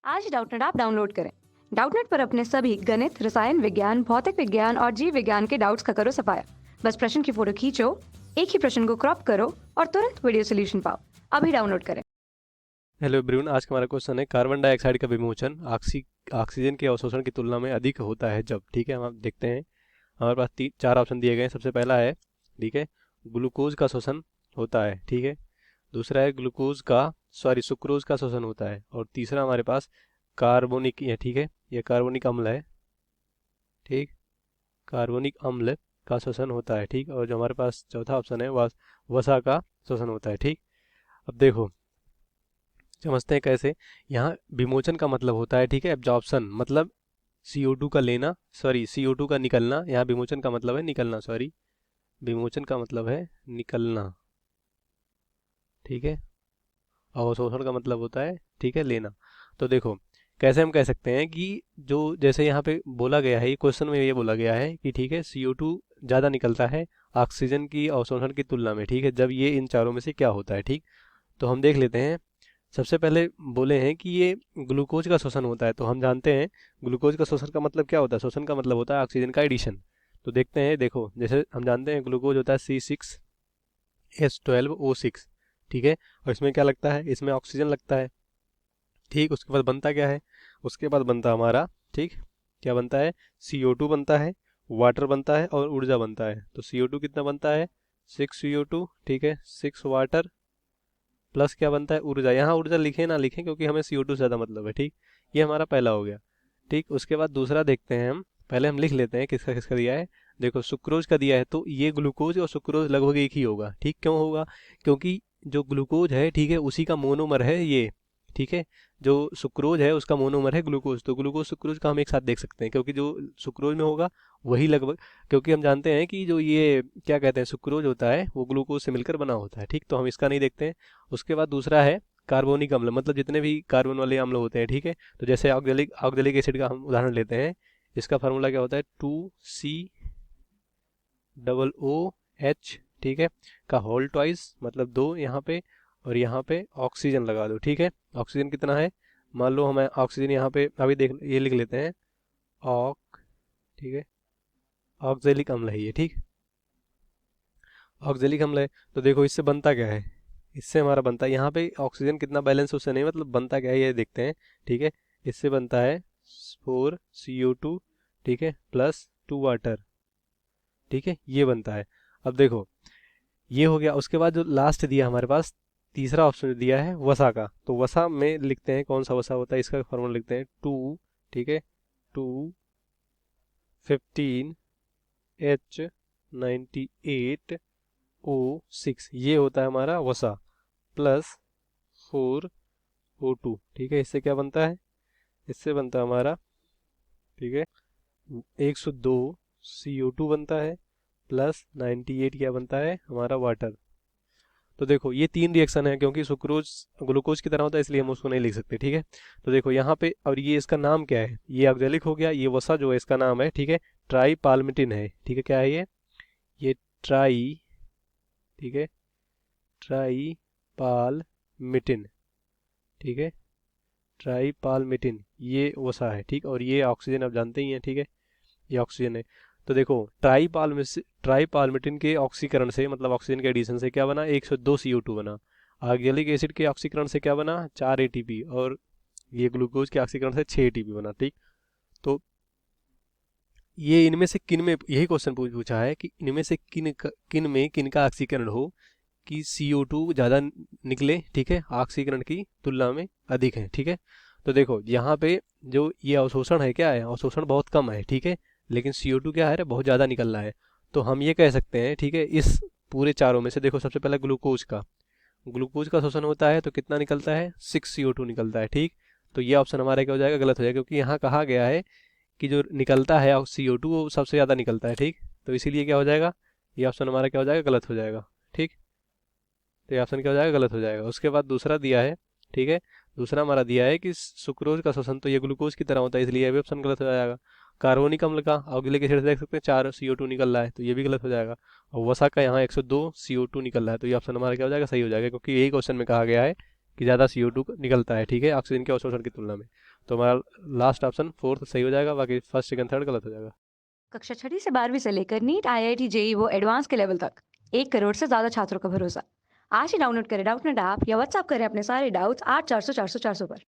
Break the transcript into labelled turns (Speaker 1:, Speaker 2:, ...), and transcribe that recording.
Speaker 1: आज Doubtnut app download करें। Doubtnut पर अपने सभी गणित, रसायन विज्ञान, भौतिक विज्ञान और जीव विज्ञान के डाउट्स का करो सफाया। बस प्रश्न की फोटो खींचो, एक ही प्रश्न को क्रॉप करो और तुरंत वीडियो सोल्यूशन पाओ। अभी डाउनलोड करें।
Speaker 2: हेलो एवरीवन, आज का हमारा क्वेश्चन है कार्बन डाइऑक्साइड का विमोचन ऑक्सीजन के अवशोषण की तुलना में अधिक होता है जब। ठीक है, हम आप देखते हैं हमारे पास चार ऑप्शन दिए गए हैं। सबसे पहला है, ठीक है, ग्लूकोज का शोषण होता है। ठीक है, दूसरा है सुक्रोज का शोषण होता है, और तीसरा हमारे पास कार्बोनिक है। ठीक है, यह कार्बोनिक अम्ल है। ठीक, कार्बोनिक अम्ल का शोषण होता है। ठीक, और जो हमारे पास चौथा ऑप्शन है वह वसा का शोषण होता है। ठीक, अब देखो समझते हैं कैसे। यहाँ विमोचन का मतलब होता है, ठीक है, एब्जॉर्प्शन मतलब CO2 का लेना, सॉरी CO2 का निकलना। यहाँ विमोचन का मतलब है निकलना, सॉरी विमोचन का मतलब है निकलना। ठीक है, अवशोषण का मतलब होता है, ठीक है, लेना। तो देखो कैसे हम कह सकते हैं कि जो जैसे यहाँ पे बोला गया है, ये क्वेश्चन में ये बोला गया है कि ठीक है CO2 ज़्यादा निकलता है ऑक्सीजन की अवशोषण की तुलना में। ठीक है, जब ये इन चारों में से क्या होता है। ठीक, तो हम देख लेते हैं। सबसे पहले बोले हैं कि ये ग्लूकोज का शोषण होता है, तो हम जानते हैं ग्लूकोज का शोषण का मतलब क्या होता है। शोषण का मतलब होता है ऑक्सीजन का एडिशन। तो देखते हैं, देखो जैसे हम जानते हैं ग्लूकोज होता है C6H12O6। ठीक है, और इसमें क्या लगता है, इसमें ऑक्सीजन लगता है। ठीक, उसके बाद बनता क्या है, उसके बाद बनता हमारा, ठीक, क्या बनता है, CO2 बनता है, वाटर बनता है और ऊर्जा बनता है। तो CO2 कितना बनता है, 6 CO2। ठीक है, 6 वाटर प्लस क्या बनता है, ऊर्जा। यहाँ ऊर्जा लिखें ना लिखें क्योंकि हमें CO2 से ज़्यादा मतलब है। ठीक, ये हमारा पहला हो गया। ठीक, उसके बाद दूसरा देखते हैं हम, पहले हम लिख लेते हैं किसका किसका दिया है। देखो सुक्रोज का दिया है, तो ये ग्लूकोज और सुक्रोज लगभग एक ही होगा। ठीक, क्यों होगा, क्योंकि जो ग्लूकोज है, ठीक है, उसी का मोनोमर है ये। ठीक है, जो सुक्रोज है उसका मोनोमर है ग्लूकोज, तो ग्लूकोज सुक्रोज का हम एक साथ देख सकते हैं क्योंकि जो सुक्रोज में होगा वही लगभग, क्योंकि हम जानते हैं कि जो ये क्या कहते हैं सुक्रोज होता है वो ग्लूकोज से मिलकर बना होता है। ठीक, तो हम इसका नहीं देखते हैं। उसके बाद दूसरा है कार्बोनिक अम्ल, मतलब जितने भी कार्बन वाले अम्ल होते हैं। ठीक है, तो जैसे ऑक्जेलिक एसिड का हम उदाहरण लेते हैं। इसका फार्मूला क्या होता है, 2COOH। ठीक है, का होल ट्वाइस मतलब दो यहाँ पे, और यहाँ पे ऑक्सीजन लगा दो। ठीक है, ऑक्सीजन कितना है, मान लो हमें ऑक्सीजन यहाँ पे अभी देख ये लिख लेते हैं ऑक, ठीक है, ऑक्जेलिक अम्ल है ये। ठीक, ऑक्जेलिक अम्ल है। तो देखो इससे बनता क्या है, इससे हमारा बनता है यहाँ पे ऑक्सीजन कितना बैलेंस उससे नहीं, मतलब बनता क्या है ये देखते हैं। ठीक है, इससे बनता है 4CO2। ठीक है, +2 वाटर। ठीक है, ये बनता है। अब देखो ये हो गया। उसके बाद जो लास्ट दिया हमारे पास, तीसरा ऑप्शन दिया है वसा का, तो वसा में लिखते हैं कौन सा वसा होता है, इसका फॉर्मूला लिखते हैं 2, ठीक है, 2 15H98O6, ये होता है हमारा वसा, +4O2। ठीक है, इससे क्या बनता है, इससे बनता है हमारा, ठीक है, 102 CO2 बनता है, +98 क्या बनता है हमारा वाटर। तो देखो ये तीन रिएक्शन है, क्योंकि सुक्रोज ग्लूकोज की तरह होता है इसलिए हम उसको नहीं लिख सकते। ठीक है, तो देखो यहाँ पे, और ये इसका नाम क्या है, ये ऑक्जेलिक हो गया, ये वसा जो है इसका नाम है, ठीक है, ट्राई पाल्मिटिन है। ठीक है, क्या है ये ट्राई, ठीक है, ट्राई पाल्मिटिन। ठीक है, ट्राई पाल्मिटिन ये वसा है। ठीक, और ये ऑक्सीजन आप जानते ही हैं। ठीक है, ये ऑक्सीजन है। तो देखो ट्राई पाल्मिटिन के ऑक्सीकरण से, मतलब ऑक्सीजन के एडिशन से क्या बना, 102 CO2 बना। ऑक्जेलिक एसिड के ऑक्सीकरण से क्या बना, 4 ATP, और ये ग्लूकोज के ऑक्सीकरण से 6 ATP बना। ठीक, तो ये इनमें से किन में, यही क्वेश्चन पूछा है कि इनमें से किन का ऑक्सीकरण हो कि CO2 ज़्यादा निकले, ठीक है, ऑक्सीकरण की तुलना में अधिक है। ठीक है, तो देखो यहाँ पे जो ये अवशोषण है, क्या है, अवशोषण बहुत कम है। ठीक है, लेकिन CO2 क्या है, बहुत ज़्यादा निकल रहा है। तो हम ये कह सकते हैं, ठीक है, इस पूरे चारों में से देखो सबसे पहले ग्लूकोज का शोषण होता है तो कितना निकलता है, 6 CO2 निकलता है। ठीक, तो ये ऑप्शन हमारा क्या हो जाएगा, गलत हो जाएगा, क्योंकि यहाँ कहा गया है कि जो निकलता है CO2 वो सबसे ज़्यादा निकलता है। ठीक, तो इसीलिए क्या हो जाएगा, ये ऑप्शन हमारा क्या हो जाएगा, गलत हो जाएगा। ठीक, तो ये ऑप्शन क्या हो जाएगा, गलत हो जाएगा। उसके बाद दूसरा दिया है, ठीक है, दूसरा हमारा दिया है कि सुक्रोज का शोषण तो ये ग्लूकोज की तरह होता है, इसलिए ये भी ऑप्शन गलत हो जाएगा। कार्बोनिक अम्ल का ऑक्जेलिक एसिड देख सकते हैं 4 CO2 निकल रहा है, तो ये भी गलत हो जाएगा। और वसा का यहाँ 102 CO2 निकल रहा है, तो ये ऑप्शन हमारा क्या हो जाएगा, सही हो जाएगा, क्योंकि यही क्वेश्चन में कहा गया है कि ज़्यादा CO2 निकलता है, ठीक है, ऑक्सीजन के अवशोषण की तुलना में। तो हमारा लास्ट ऑप्शन फोर्थ सही हो जाएगा, बाकी फर्स्ट सेकंड थर्ड गलत हो जाएगा।
Speaker 1: कक्षा 6ठी से 12वीं से लेकर नीट, IIT, JEE वो एडवांस के लेवल तक 1 करोड़ से ज़्यादा छात्रों का भरोसा। आज ही डाउनलोड करें डाउटनेट ऐप या व्हाट्सएप करें अपने सारे डाउट्स 8400 400 400 पर।